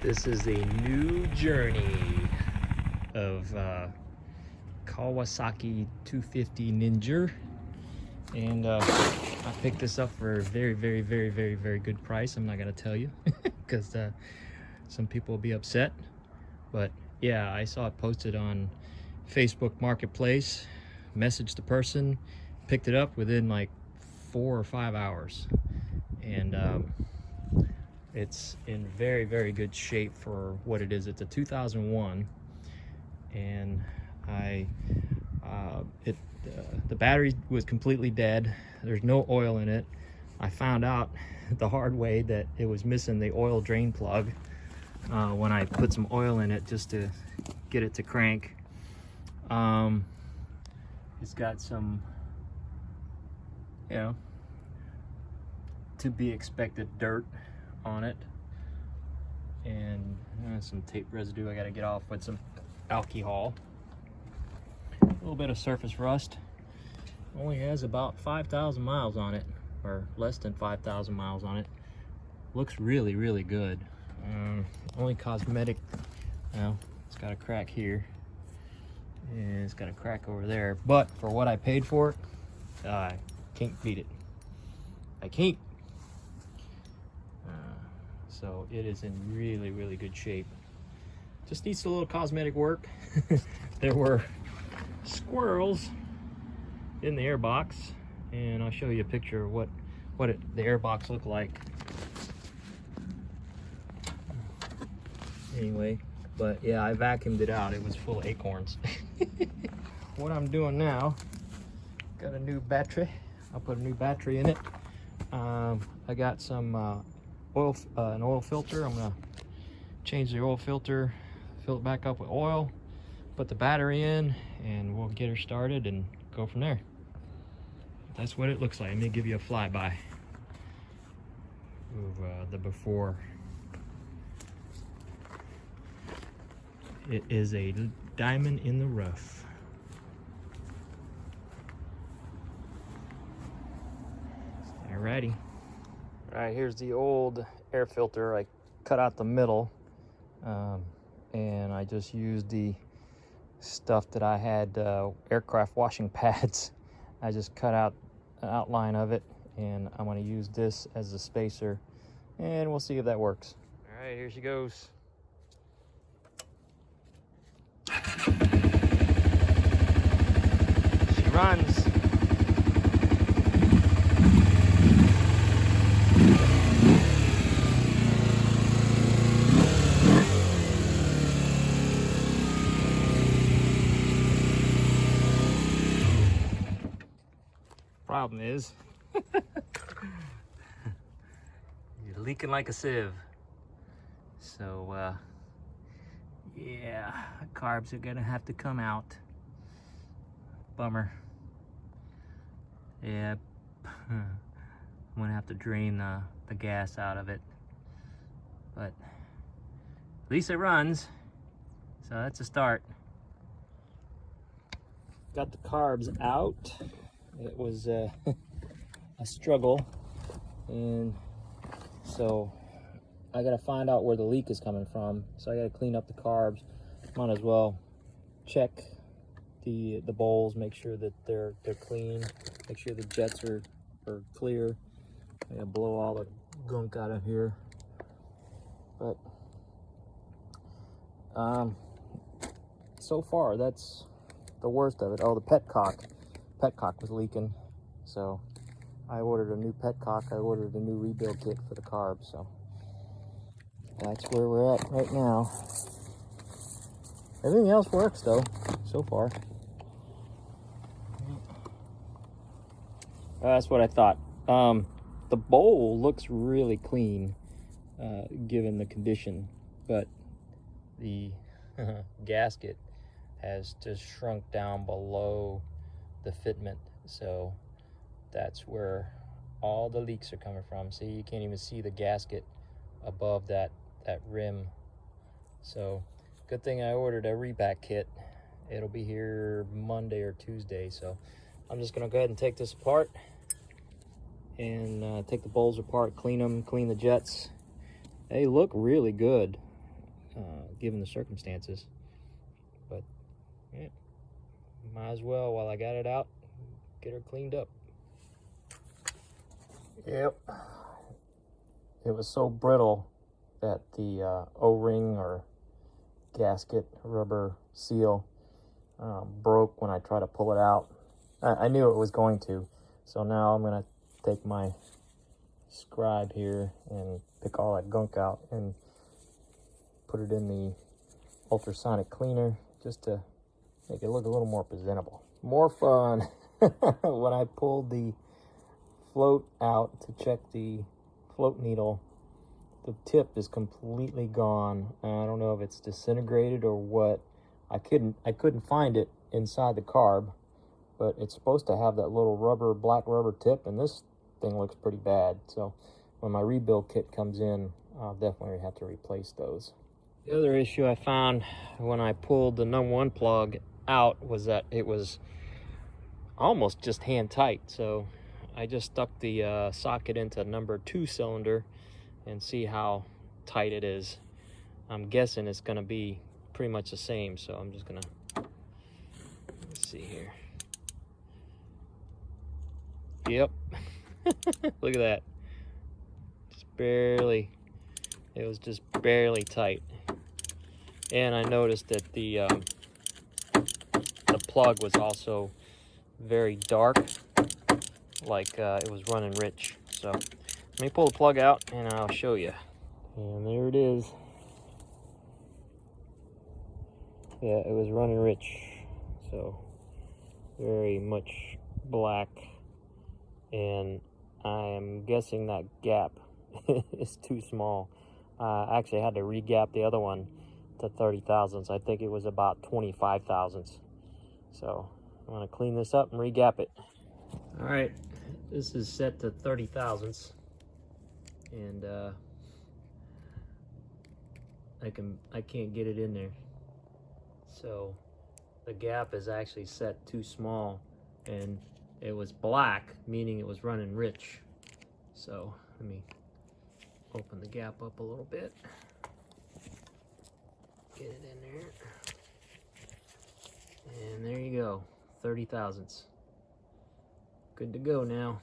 This is a new journey of Kawasaki 250 Ninja, and I picked this up for a very good price. I'm not gonna tell you because some people will be upset, but yeah, I saw it posted on Facebook Marketplace, messaged the person, picked it up within like 4 or 5 hours, and it's in very good shape for what it is. It's a 2001, and the battery was completely dead. There's no oil in it. I found out the hard way that it was missing the oil drain plug when I put some oil in it just to get it to crank. It's got some, you know, to be expected dirt on it, and some tape residue I got to get off with some alcohol. A little bit of surface rust. Only has about 5,000 miles on it, or less than 5,000 miles on it. Looks really good. Only cosmetic. Well, it's got a crack here, and it's got a crack over there, but for what I paid for it, I can't beat it. I can't. So it is in really good shape. Just needs a little cosmetic work. There were squirrels in the airbox, and I'll show you a picture of what the airbox looked like. Anyway, but yeah, I vacuumed it out. It was full of acorns. What I'm doing now, got a new battery. I'll put a new battery in it. I got some an oil filter. I'm gonna change the oil filter, fill it back up with oil, put the battery in, and we'll get her started and go from there. That's what it looks like. Let me give you a flyby of the before. It is a diamond in the rough. Alrighty. Alright, here's the old air filter. I cut out the middle, and I just used the stuff that I had, aircraft washing pads. I just cut out an outline of it, and I'm going to use this as a spacer, and we'll see if that works. Alright, here she goes. She runs. Problem is, you're leaking like a sieve. So, yeah, carbs are gonna have to come out. Bummer. Yeah, I'm gonna have to drain the gas out of it. But at least it runs, so that's a start. Got the carbs out. It was a struggle, and so I gotta find out where the leak is coming from. So I gotta clean up the carbs. Might as well check the bowls, make sure that they're clean, make sure the jets are clear. I gotta blow all the gunk out of here. But so far that's the worst of it. Oh, the petcock was leaking, so I ordered a new petcock. I ordered a new rebuild kit for the carbs, so that's where we're at right now. Everything else works though, so far. That's what I thought. The bowl looks really clean, given the condition, but the gasket has just shrunk down below the fitment, so that's where all the leaks are coming from. See, you can't even see the gasket above that rim. So good thing I ordered a reback kit. It'll be here Monday or Tuesday, so I'm just gonna go ahead and take this apart and take the bowls apart, clean them, clean the jets. They look really good. given the circumstances. But yeah, might as well, while I got it out, get her cleaned up. Yep. It was so brittle that the O-ring or gasket rubber seal broke when I tried to pull it out. I knew it was going to, so now I'm gonna take my scribe here and pick all that gunk out and put it in the ultrasonic cleaner just to make it look a little more presentable. More fun. When I pulled the float out to check the float needle, the tip is completely gone. I don't know if it's disintegrated or what. I couldn't find it inside the carb, but it's supposed to have that little black rubber tip, and this thing looks pretty bad. So when my rebuild kit comes in, I'll definitely have to replace those. The other issue I found when I pulled the #1 plug out was that it was almost just hand tight. So I just stuck the socket into #2 cylinder and see how tight it is. I'm guessing it's gonna be pretty much the same, so I'm just gonna, let's see here. Yep. Look at that. Just barely, it was just barely tight. And I noticed that the plug was also very dark, like it was running rich. So let me pull the plug out and I'll show you. And there it is. Yeah, it was running rich. So very much black. And I am guessing that gap is too small. I actually had to re-gap the other one to 30 thousandths. I think it was about 25 thousandths. So I'm gonna clean this up and re-gap it. All right, this is set to 30 thousandths, and I can't get it in there. So the gap is actually set too small, and it was black, meaning it was running rich. So let me open the gap up a little bit. Get it in there. And there you go, 30 thousandths. Good to go now.